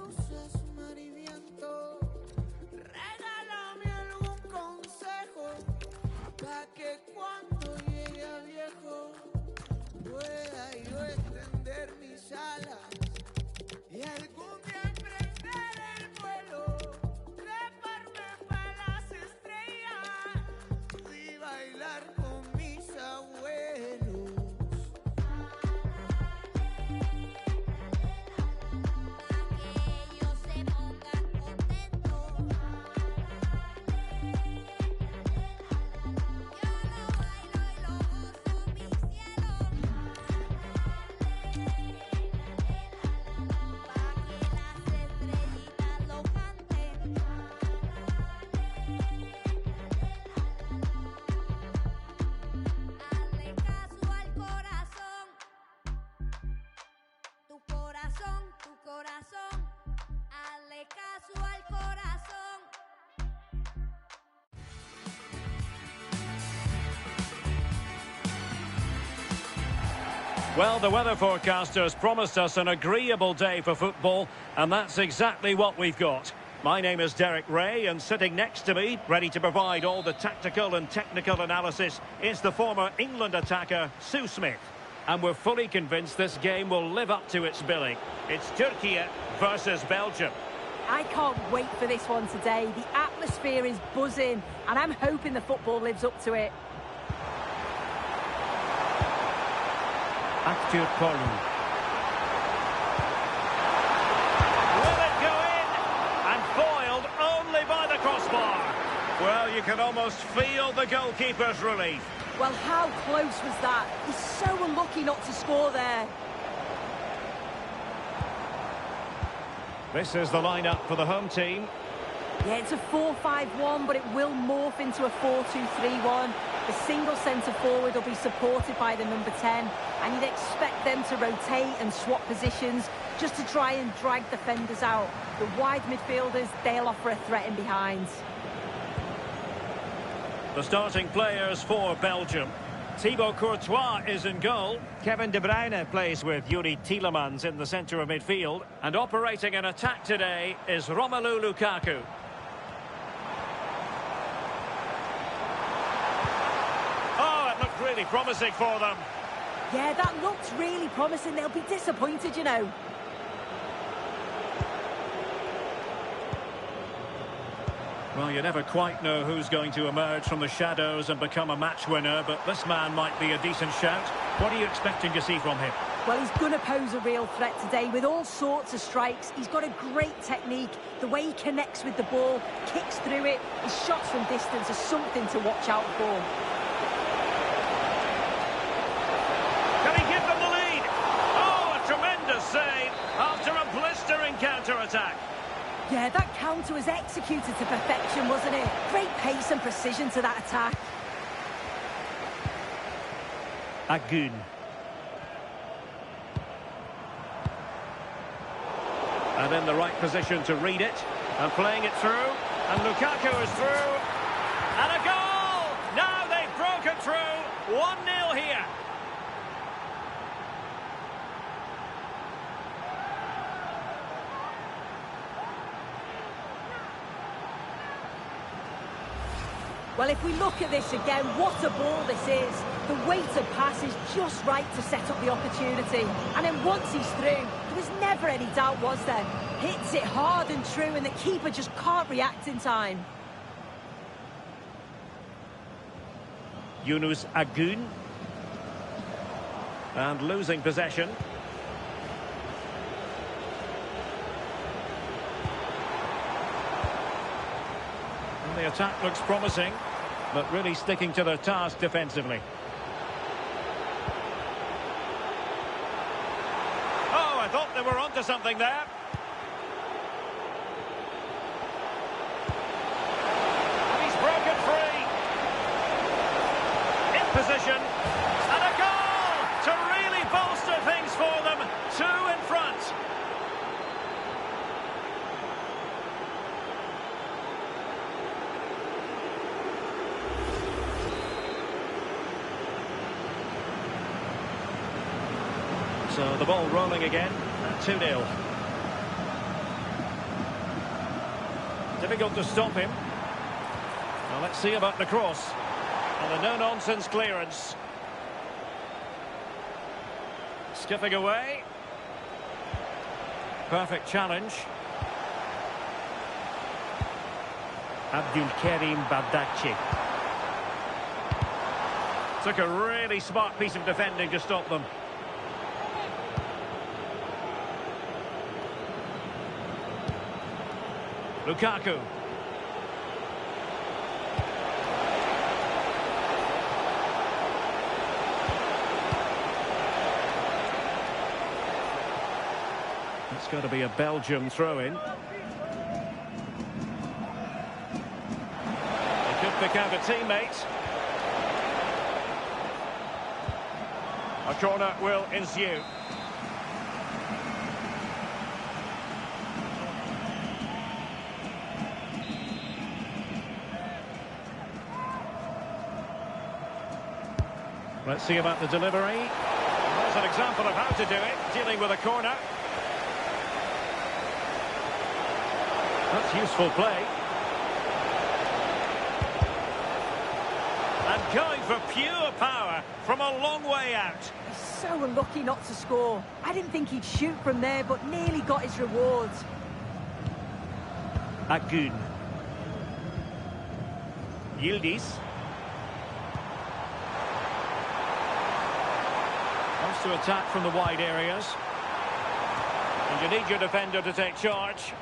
luces, mar y viento. Regálame algún consejo pa' que cuando llegue a viejo pueda yo extender mis alas y algún día emprender el vuelo, treparme pa' las estrellas y bailar con mis abuelos. Hazle caso al corazón. Well, the weather forecasters promised us an agreeable day for football, and that's exactly what we've got. My name is Derek Ray, and sitting next to me, ready to provide all the tactical and technical analysis, is the former England attacker, Sue Smith. And we're fully convinced this game will live up to its billing. It's Turkey versus Belgium. I can't wait for this one today. The atmosphere is buzzing, and I'm hoping the football lives up to it. Aktürkoğlu. Will it go in? And foiled only by the crossbar. Well, you can almost feel the goalkeeper's relief. Well, how close was that? He's so unlucky not to score there. This is the lineup for the home team. Yeah, it's a 4-5-1, but it will morph into a 4-2-3-1. The single centre-forward will be supported by the number 10, and you'd expect them to rotate and swap positions just to try and drag defenders out. The wide midfielders, they'll offer a threat in behind. The starting players for Belgium. Thibaut Courtois is in goal. Kevin De Bruyne plays with Yuri Tielemans in the centre of midfield. And operating an attack today is Romelu Lukaku. Oh, it looked really promising for them. Yeah, that looked really promising. They'll be disappointed, you know. Well, you never quite know who's going to emerge from the shadows and become a match winner, but this man might be a decent shout. What are you expecting to see from him? Well, he's going to pose a real threat today with all sorts of strikes. He's got a great technique. The way he connects with the ball, kicks through it, his shots from distance are something to watch out for. Can he give them the lead? Oh, a tremendous save after a blistering counter-attack. Yeah, that counter was executed to perfection, wasn't it? Great pace and precision to that attack. Agun. And in the right position to read it. And playing it through. And Lukaku is through. And a goal! Now they've broken through. 1-0 here. Well, if we look at this again, what a ball this is. The weighted pass is just right to set up the opportunity. And then once he's through, there was never any doubt, was there? Hits it hard and true, and the keeper just can't react in time. Yunus Agun. And losing possession. And the attack looks promising, but really sticking to their task defensively. Oh, I thought they were onto something there. And he's broken free. In position. And a goal to really bolster things for them. 2 in front. So the ball rolling again at 2-0. Difficult to stop him. Well, let's see about the cross. And a no-nonsense clearance. Skipping away. Perfect challenge. Abdulkarim Bardakci. Took a really smart piece of defending to stop them. Lukaku. It's got to be a Belgium throw-in. They could pick out a teammate. A corner will ensue. Let's see about the delivery. There's an example of how to do it, dealing with a corner. That's useful play. And going for pure power from a long way out. He's so unlucky not to score. I didn't think he'd shoot from there, but nearly got his rewards. Akgün. Yildiz. Wants to attack from the wide areas. And you need your defender to take charge.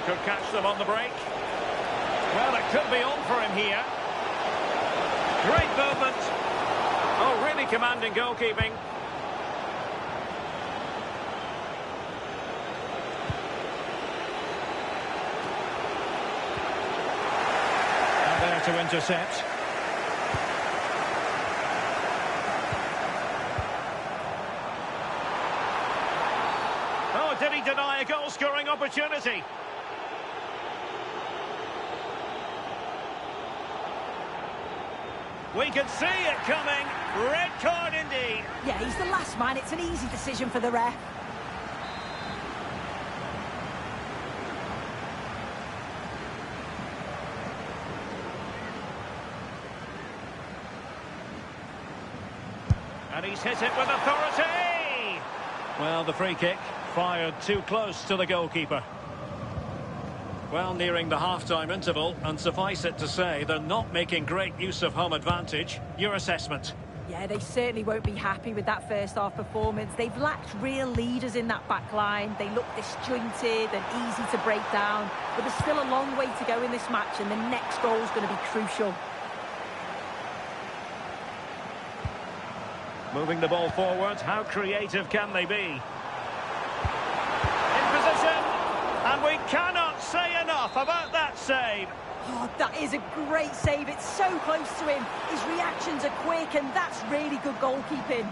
Could catch them on the break. Well, it could be on for him here. Great movement. Oh, really commanding goalkeeping. And there to intercept. Oh, did he deny a goal-scoring opportunity? We can see it coming. Red card indeed. Yeah, he's the last man. It's an easy decision for the ref. And he's hit it with authority. Well, the free kick fired too close to the goalkeeper. Well, nearing the half-time interval, and suffice it to say, they're not making great use of home advantage. Your assessment? Yeah, they certainly won't be happy with that first-half performance. They've lacked real leaders in that back line. They look disjointed and easy to break down. But there's still a long way to go in this match, and the next goal is going to be crucial. Moving the ball forward, how creative can they be? In position, and we cannot say enough about that save. Oh, that is a great save. It's so close to him. His reactions are quick, and that's really good goalkeeping.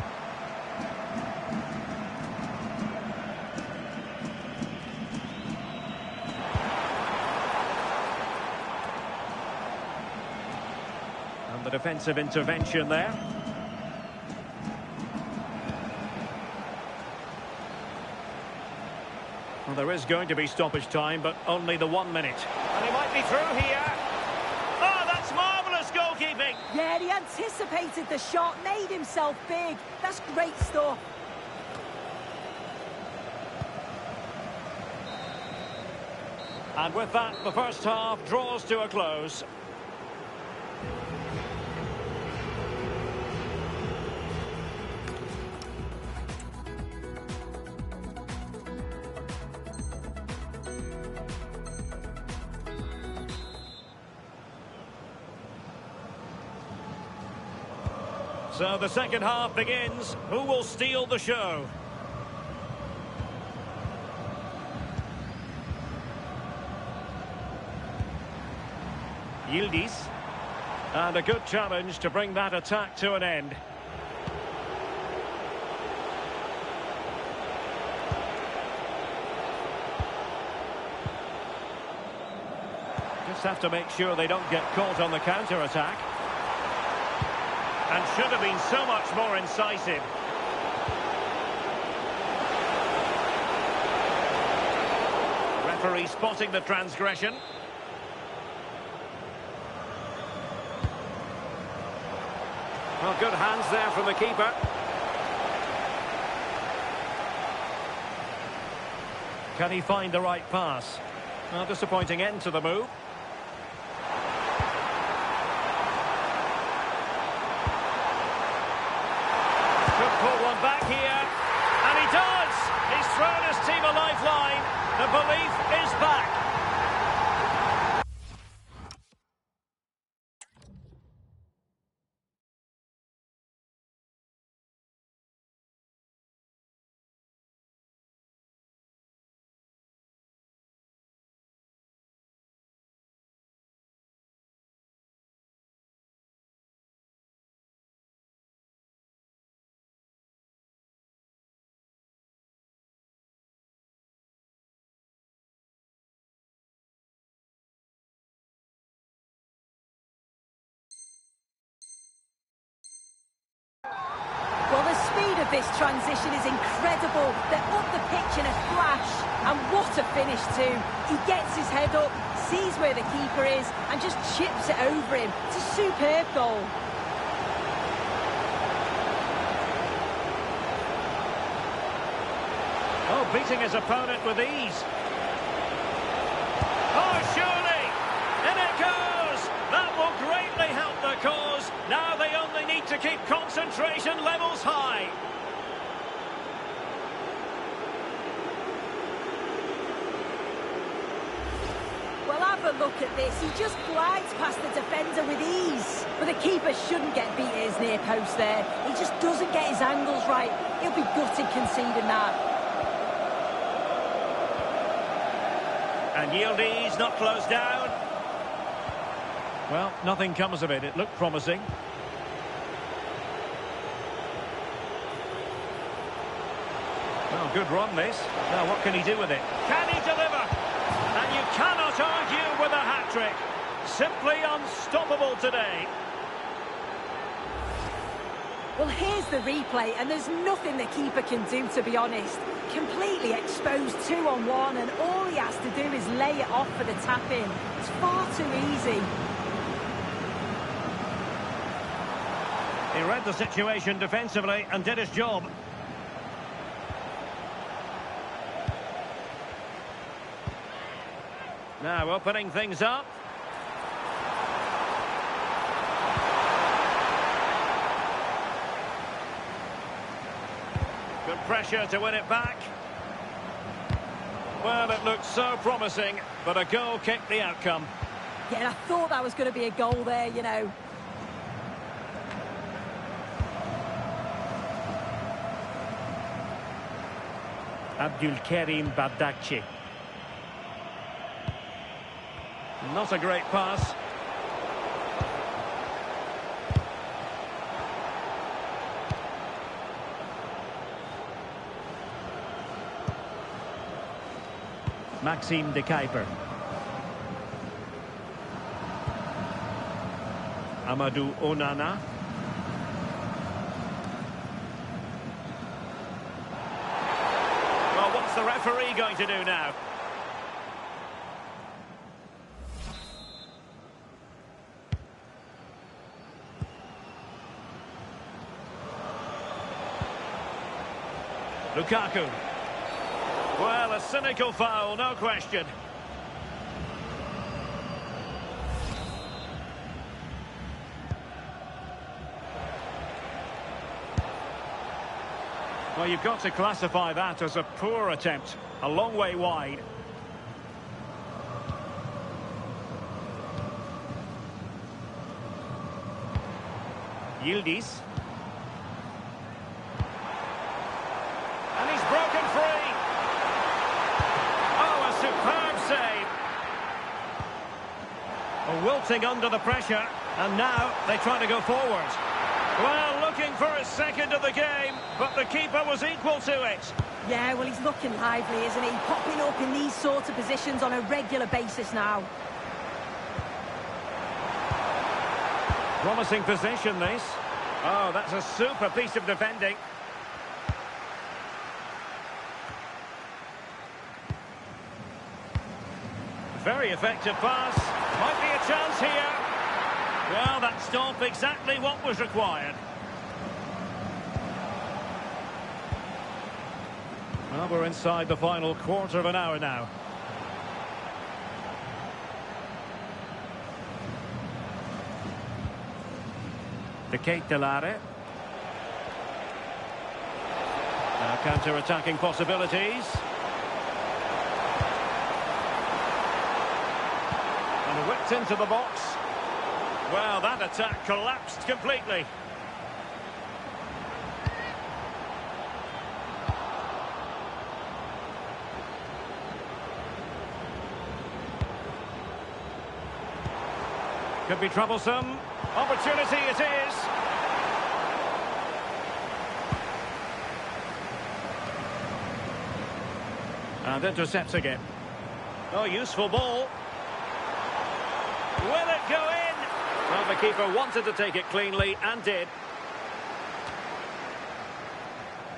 And the defensive intervention there. Well, there is going to be stoppage time, but only the 1 minute. And he might be through here. Oh, that's marvellous goalkeeping. Yeah, he anticipated the shot, made himself big. That's great stuff. And with that, the first half draws to a close. So the second half begins. Who will steal the show? Yildiz. And a good challenge to bring that attack to an end. Just have to make sure they don't get caught on the counter-attack. And should have been so much more incisive. referee spotting the transgression. Well, good hands there from the keeper. Can he find the right pass? Well, disappointing end to the move. Could pull one back here. And he does! He's thrown his team a lifeline. The belief is back. Well, the speed of this transition is incredible. They're up the pitch in a flash. And what a finish too. He gets his head up, sees where the keeper is, and just chips it over him. It's a superb goal. Oh, beating his opponent with ease. Oh, surely! In it goes! That will greatly help the cause. Now they only need to keep concentration levels high. Well, have a look at this. He just glides past the defender with ease. But the keeper shouldn't get beat at his near post there. He just doesn't get his angles right. He'll be gutted conceding that. And Yildiz not closed down. Well, nothing comes of it. It looked promising. Well, good run this. Now what can he do with it? Can he deliver? And you cannot argue with a hat-trick. Simply unstoppable today. Well, here's the replay, and there's nothing the keeper can do, to be honest. Completely exposed 2-on-1, and all he has to do is lay it off for the tap-in. It's far too easy. He read the situation defensively and did his job. Now opening things up. Good pressure to win it back. Well, it looked so promising, but a goal kicked the outcome. Yeah, I thought that was going to be a goal there, you know. Abdulkarim Bardakci. Not a great pass. Maxime de Kuiper. Amadou Onana. Well, what's the referee going to do now? Lukaku. Well, a cynical foul, no question. Well, you've got to classify that as a poor attempt. A long way wide. Yildiz. And he's broken free. Oh, a superb save. Wilting under the pressure. And now they try to go forward. Well, looking for his second of the game, but the keeper was equal to it. Yeah, well, he's looking lively, isn't he? Popping up in these sorts of positions on a regular basis now. Promising position, this. Oh, that's a super piece of defending. Very effective pass. Might be a chance here. Well, that stop exactly what was required. Well, we're inside the final quarter of an hour now. De Ketelaere. Now counter-attacking possibilities. And whipped into the box. Well, that attack collapsed completely. Could be troublesome. Opportunity it is. And intercepts again. Oh, useful ball. Will it go in? Well, the keeper wanted to take it cleanly and did.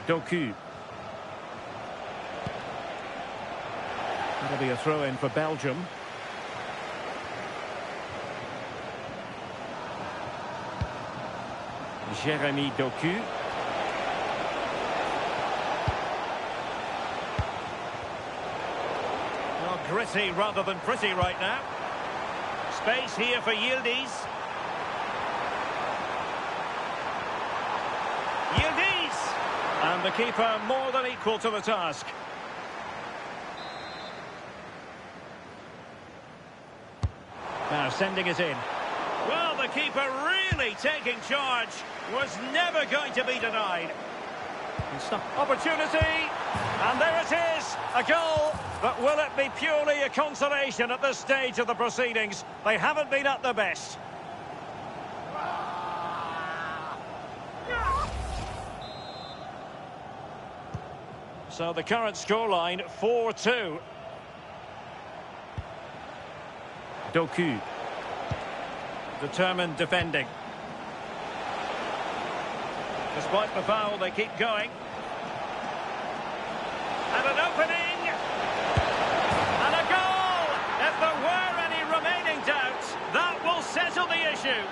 Doku. That'll be a throw-in for Belgium. Jeremy Doku. Well, gritty rather than pretty right now. Space here for Yildiz. Yildiz! And the keeper more than equal to the task. Now sending it in. Well, the keeper really taking charge. Was never going to be denied. Opportunity. And there it is. A goal. But will it be purely a consolation at this stage of the proceedings? They haven't been at their best. So the current scoreline, 4-2. Doku. Determined defending. Despite the foul, they keep going. And an opening! And a goal! If there were any remaining doubts, that will settle the issue.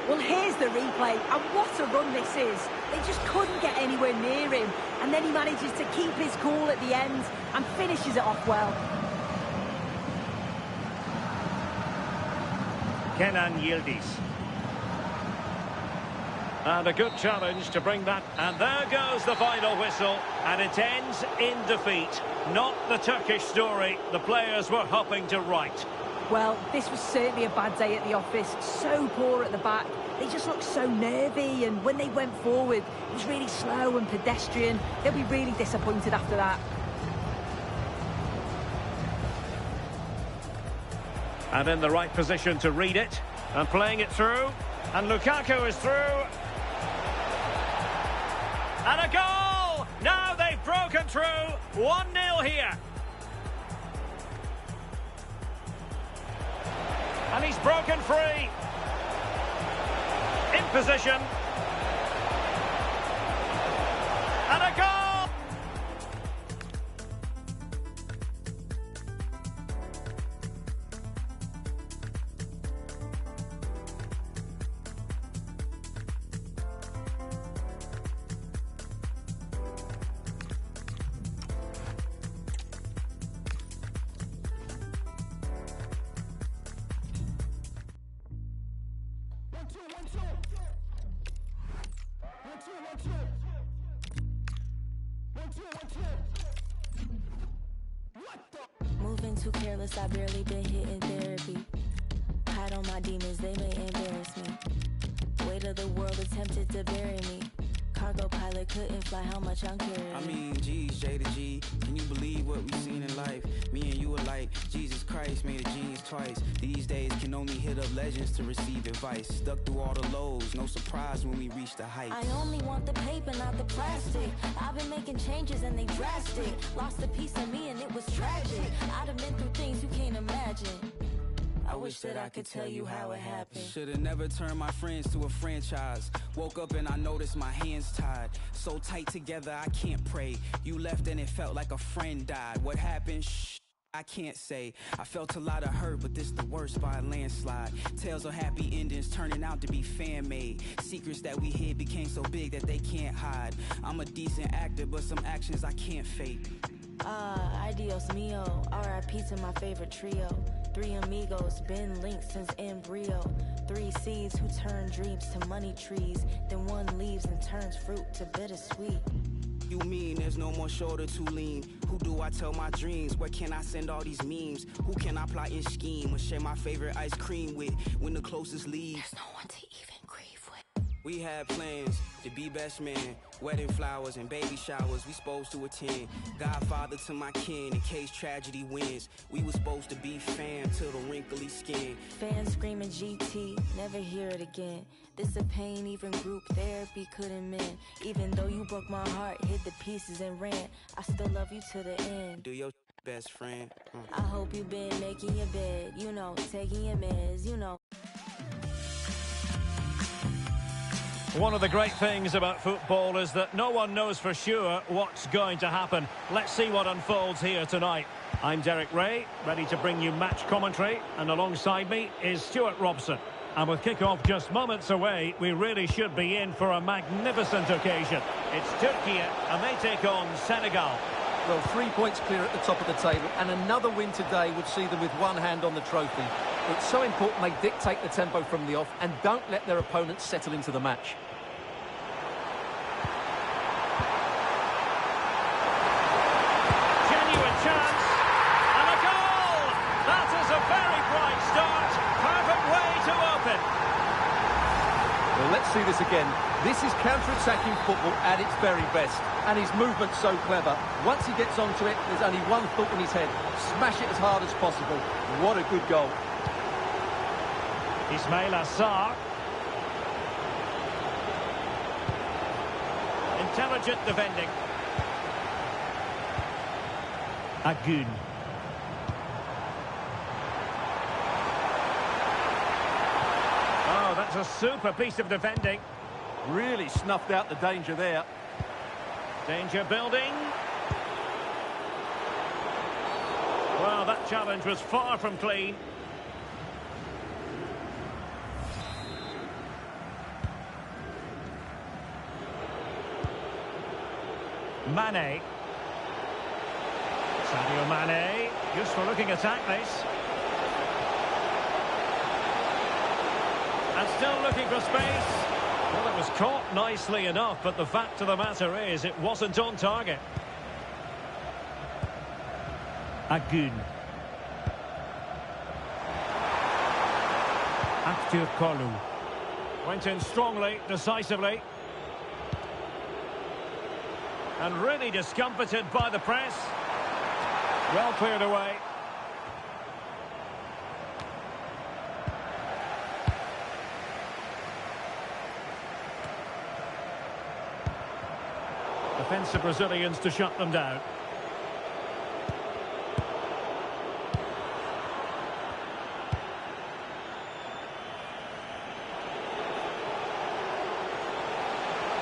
Well, here's the replay, and what a run this is. They just couldn't get anywhere near him, and then he manages to keep his cool at the end and finishes it off well. Kenan Yildiz. And a good challenge to bring that. And there goes the final whistle. And it ends in defeat. Not the Turkish story the players were hoping to write. Well, this was certainly a bad day at the office. So poor at the back. They just looked so nervy. And when they went forward, it was really slow and pedestrian. They'll be really disappointed after that. And in the right position to read it. And playing it through. And Lukaku is through. And a goal! Now they've broken through. 1-0 here. And he's broken free. In position. And a goal! Moving too careless, I barely been hitting therapy. Hide on my demons, they may embarrass me. Weight of the world attempted to bury me. Cargo pilot couldn't fly how much I'm carrying. I mean, G's, J to G. Can you believe what we've seen in life? Me and you alike. Jesus Christ made a genius twice. These days can only hit up legends to receive advice. Stuck through all the lows, no surprise when we reach the heights. I only want the paper, not the plastic. I've been making changes and they drastic. Lost a piece of me and it was tragic. I'd have been through things you can't imagine. I wish that I could tell you how it happened. Should've never turned my friends to a franchise. Woke up and I noticed my hands tied. So tight together I can't pray. You left and it felt like a friend died. What happened? Shh, I can't say. I felt a lot of hurt, but this the worst by a landslide. Tales of happy endings turning out to be fan-made. Secrets that we hid became so big that they can't hide. I'm a decent actor, but some actions I can't fake. Adios mio, R.I.P. to my favorite trio. 3 amigos, been linked since embryo. 3 seeds who turn dreams to money trees. Then 1 leaves and turns fruit to bittersweet. You mean there's no more shoulder to lean? Who do I tell my dreams? Where can I send all these memes? Who can I plot and scheme or share my favorite ice cream with when the closest leaves? There's no one to even grieve with. We had plans to be best man, wedding flowers and baby showers we supposed to attend. Godfather to my kin in case tragedy wins. We was supposed to be fam till the wrinkly skin. Fans screaming GT, never hear it again. This a pain even group therapy couldn't mend. Even though you broke my heart, hid the pieces and ran, I still love you to the end. Do your best friend. I hope you been making your bed, you know, taking your meds, you know. One of the great things about football is that no one knows for sure what's going to happen. Let's see what unfolds here tonight. I'm Derek Ray, ready to bring you match commentary, and alongside me is Stuart Robson. And with kick-off just moments away, we really should be in for a magnificent occasion. It's Turkey, and they take on Senegal. Well, 3 points clear at the top of the table, and another win today would see them with one hand on the trophy. It's so important they dictate the tempo from the off and don't let their opponents settle into the match. Genuine chance, and a goal! That is a very bright start. Perfect way to open. Well, let's see this again. This is counter-attacking football at its very best. And his movement's so clever. Once he gets onto it, there's only one thought in his head. Smash it as hard as possible. What a good goal. Ismail Assar. Intelligent defending. Agun. Oh, that's a super piece of defending. Really snuffed out the danger there. Danger building. Well, that challenge was far from clean. Mane. Sadio Mane. Useful looking attack, this. And still looking for space. Well, it was caught nicely enough, but the fact of the matter is it wasn't on target. Agun. Aktür Kolu. Went in strongly, decisively. And really discomfited by the press. Well cleared away. Defensive Brazilians to shut them down.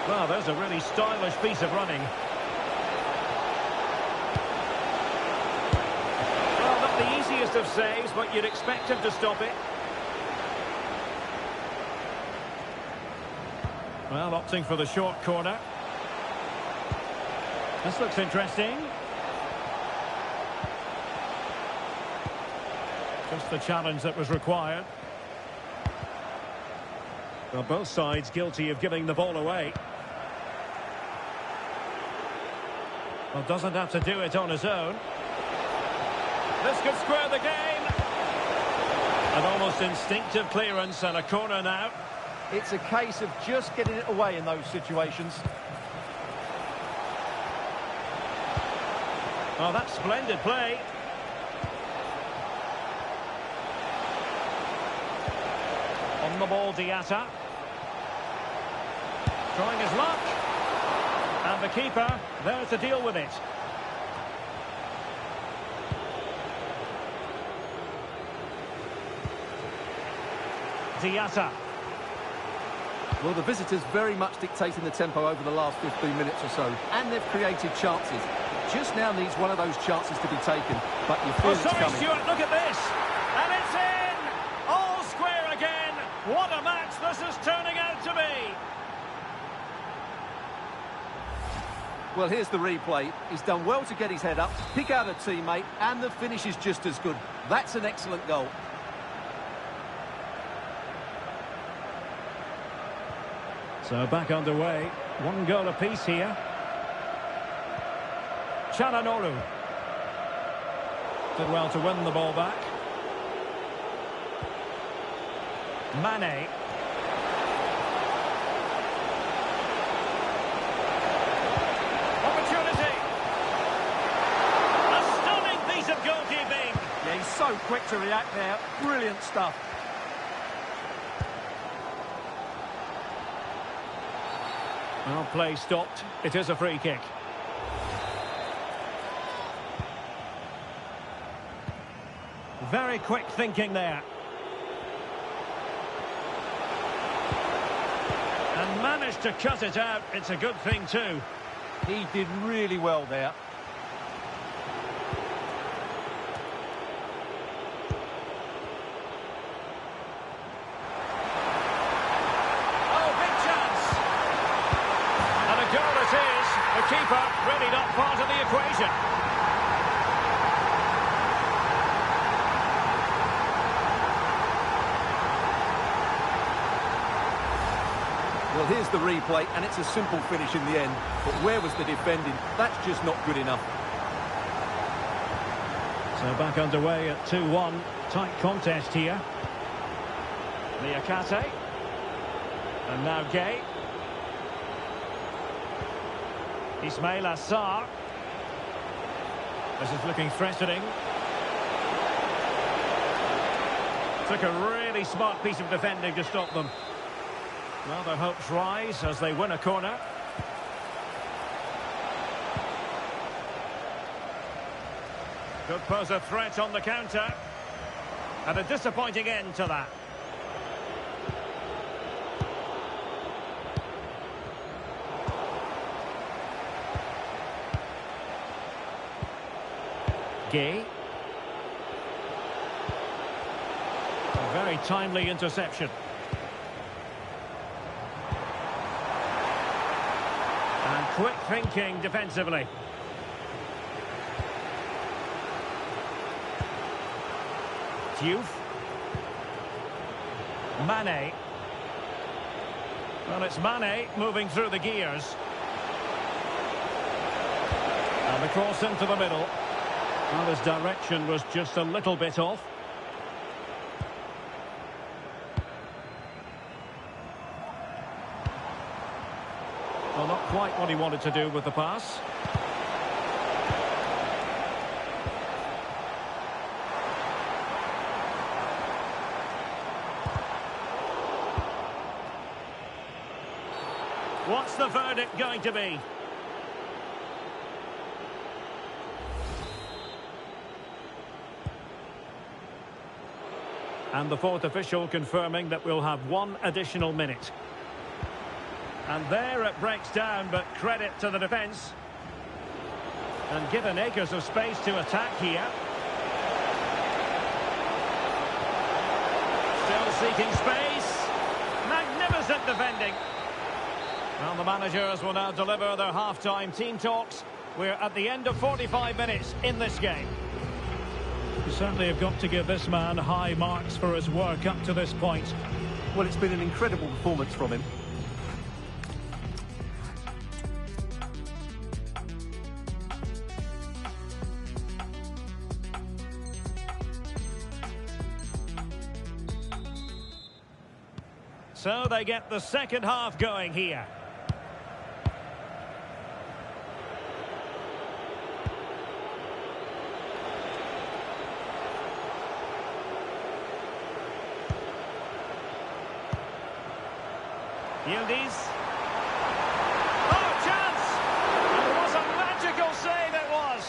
Well, there's a really stylish piece of running. Well, not the easiest of saves, but you'd expect him to stop it. Well, opting for the short corner. This looks interesting. Just the challenge that was required. Well, both sides guilty of giving the ball away. Well, doesn't have to do it on his own. This could square the game. An almost instinctive clearance and a corner now. It's a case of just getting it away in those situations. Oh, that's splendid play. On the ball, Diatta. Trying his luck. And the keeper there to deal with it. Ziata. Well, the visitors very much dictating the tempo over the last 15 minutes or so, and they've created chances. Just now needs one of those chances to be taken, but you feel Oh, it's sorry, coming. Stuart, look at this. And it's in! All square again. What a match this is turning out to be. Well, here's the replay. He's done well to get his head up, pick out a teammate, and the finish is just as good. That's an excellent goal. So back underway. One goal apiece here. Çalhanoğlu. Did well to win the ball back. Mane. Opportunity. A stunning piece of goalkeeping. Yeah, he's so quick to react there. Brilliant stuff. Well, play stopped. It is a free kick. Very quick thinking there. And managed to cut it out. It's a good thing too. He did really well there. Oh, big chance. And a goal it is. The keeper really not part of the equation. Well, here's the replay, and it's a simple finish in the end. But where was the defending? That's just not good enough. So back underway at 2-1. Tight contest here. Niakate. And now Gay. Ismail Assar. This is looking threatening. Took a really smart piece of defending to stop them. Well, their hopes rise as they win a corner. Could pose a threat on the counter. And a disappointing end to that. Gay. A very timely interception. And quick thinking defensively. Diouf. Mane. Well, it's Mane moving through the gears. And the cross into the middle. Well, his direction was just a little bit off. Well, not quite what he wanted to do with the pass. What's the verdict going to be? And the fourth official confirming that we'll have one additional minute. And there it breaks down, but credit to the defence. And given acres of space to attack here. Still seeking space. Magnificent defending. Well, the managers will now deliver their half-time team talks. We're at the end of 45 minutes in this game. You certainly have got to give this man high marks for his work up to this point. Well, it's been an incredible performance from him. So they get the second half going here. Yildiz. Oh, chance! And it was a magical save, it was.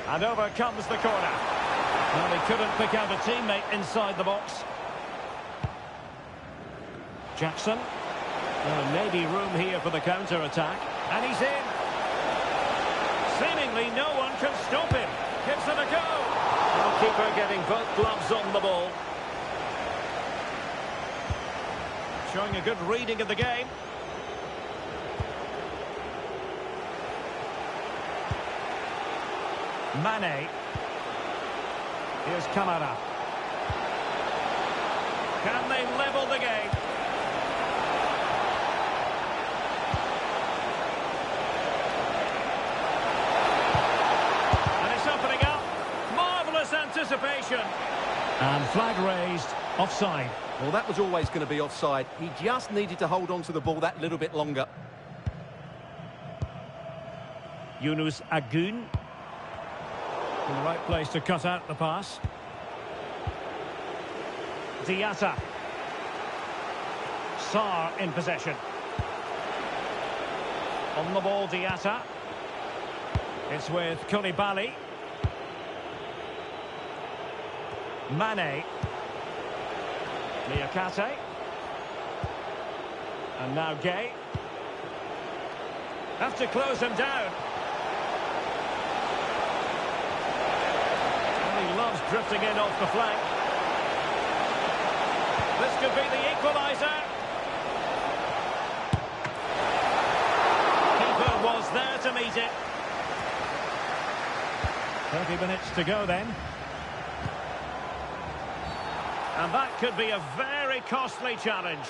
And over comes the corner. Well, he couldn't pick out a teammate inside the box. Jackson. Maybe room here for the counter-attack. And he's in. Seemingly no one can stop him. Gives it a go. Goalkeeper getting both gloves on the ball. Showing a good reading of the game. Mane. Here's Kamara. Can they level the game? And it's opening up. Marvellous anticipation. And flag raised. Offside. Well, that was always going to be offside. He just needed to hold on to the ball that little bit longer. Yunus Agun. In the right place to cut out the pass. Diatta. Sarr in possession. On the ball, Diatta. It's with Koulibaly. Mane. Niakate. And now Gay. Have to close him down. And he loves drifting in off the flank. This could be the equaliser. Keeper was there to meet it. 30 minutes to go then. And that could be a very costly challenge.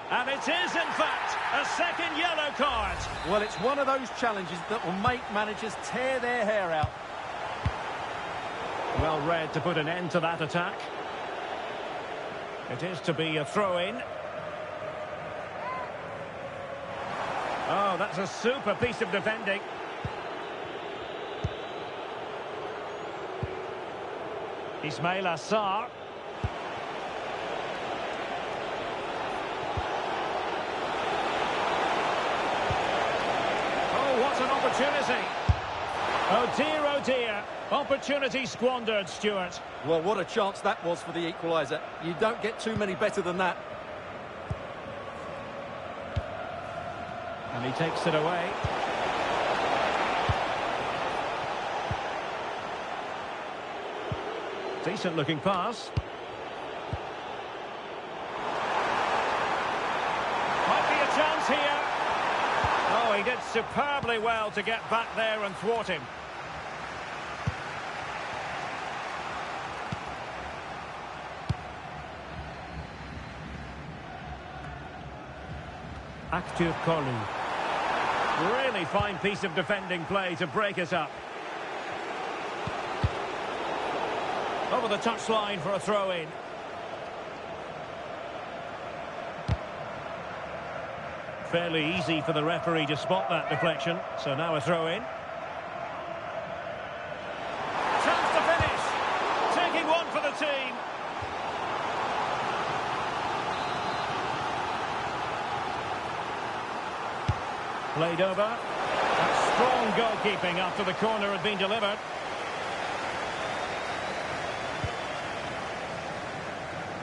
And it is, in fact, a second yellow card. Well, it's one of those challenges that will make managers tear their hair out. Well read to put an end to that attack. It is to be a throw-in. Oh, that's a super piece of defending. Ismail Assar. Oh, what an opportunity. Oh dear, opportunity squandered, Stuart. Well, what a chance that was for the equaliser. You don't get too many better than that. And he takes it away. Decent looking pass. Might be a chance here. Oh, he did superbly well to get back there and thwart him. Active Kolu. Really fine piece of defending play to break us up. Over the touchline for a throw-in. Fairly easy for the referee to spot that deflection. So now a throw-in. Chance to finish. Taking one for the team. Played over. That's strong goalkeeping after the corner had been delivered.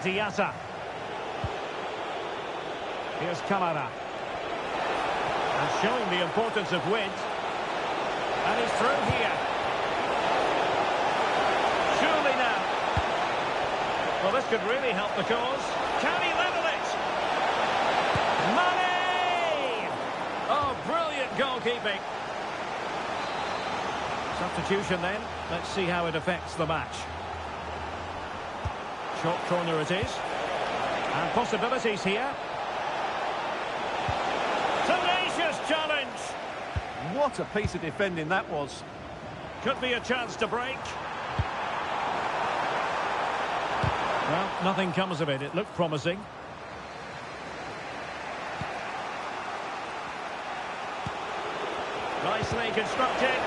Diatta. Here's Kamara. And showing the importance of width. And he's through here. Surely now. Well, this could really help the cause. Can he level it? Mane! Oh, brilliant goalkeeping. Substitution then. Let's see how it affects the match. Short corner it is. And possibilities here. Tenacious challenge. What a piece of defending that was. Could be a chance to break. Well, nothing comes of it. It looked promising. Nicely constructed.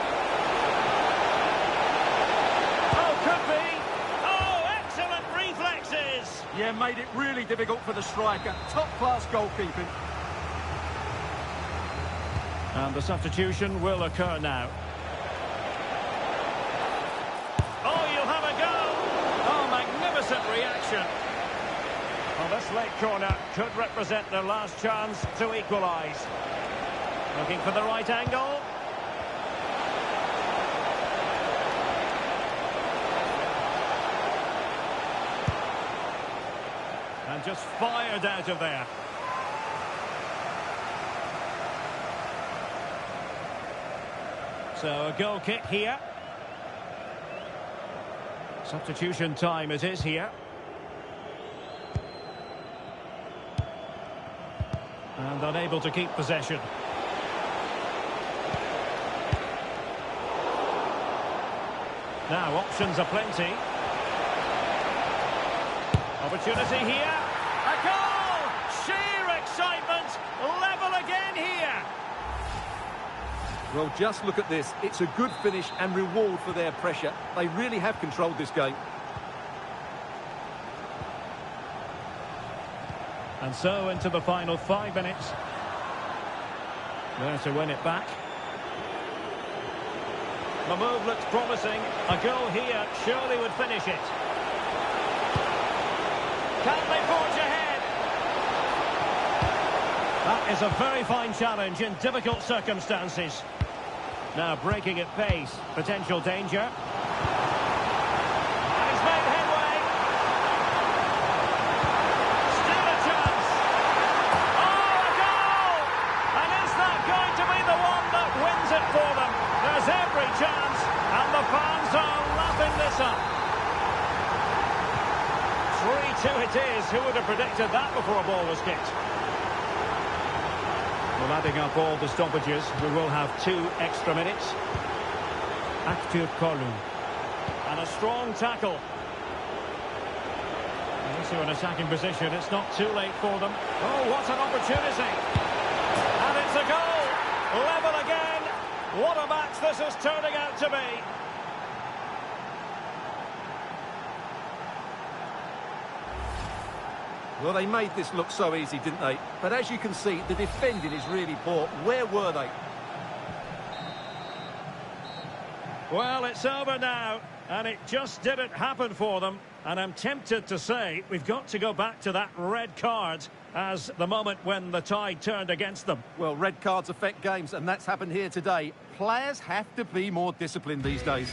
Oh, could be. Yeah, made it really difficult for the striker. Top-class goalkeeping. And the substitution will occur now. Oh, you'll have a go! Oh, magnificent reaction. Well, this late corner could represent their last chance to equalise. Looking for the right angle. And just fired out of there. So a goal kick here. Substitution time it is here. And unable to keep possession. Now options aplenty. Opportunity here. A goal! Sheer excitement. Level again here. Well, just look at this. It's a good finish and reward for their pressure. They really have controlled this game. And so into the final 5 minutes. There to win it back. The move looks promising. A goal here surely would finish it. Can they forge ahead? That is a very fine challenge in difficult circumstances. Now breaking at pace. Potential danger. And he's made headway. Still a chance. Oh, a goal! And is that going to be the one that wins it for them? There's every chance, and the fans are lapping this up. 3-2 it is. Who would have predicted that before a ball was kicked? Well, adding up all the stoppages, we will have 2 extra minutes. Active Kolu. And a strong tackle. Into an attacking position. It's not too late for them. Oh, what an opportunity. And it's a goal. Level again. What a match this is turning out to be. Well, they made this look so easy, didn't they? But as you can see, the defending is really poor. Where were they? Well, it's over now, and it just didn't happen for them. And I'm tempted to say we've got to go back to that red card as the moment when the tide turned against them. Well, red cards affect games, and that's happened here today. Players have to be more disciplined these days.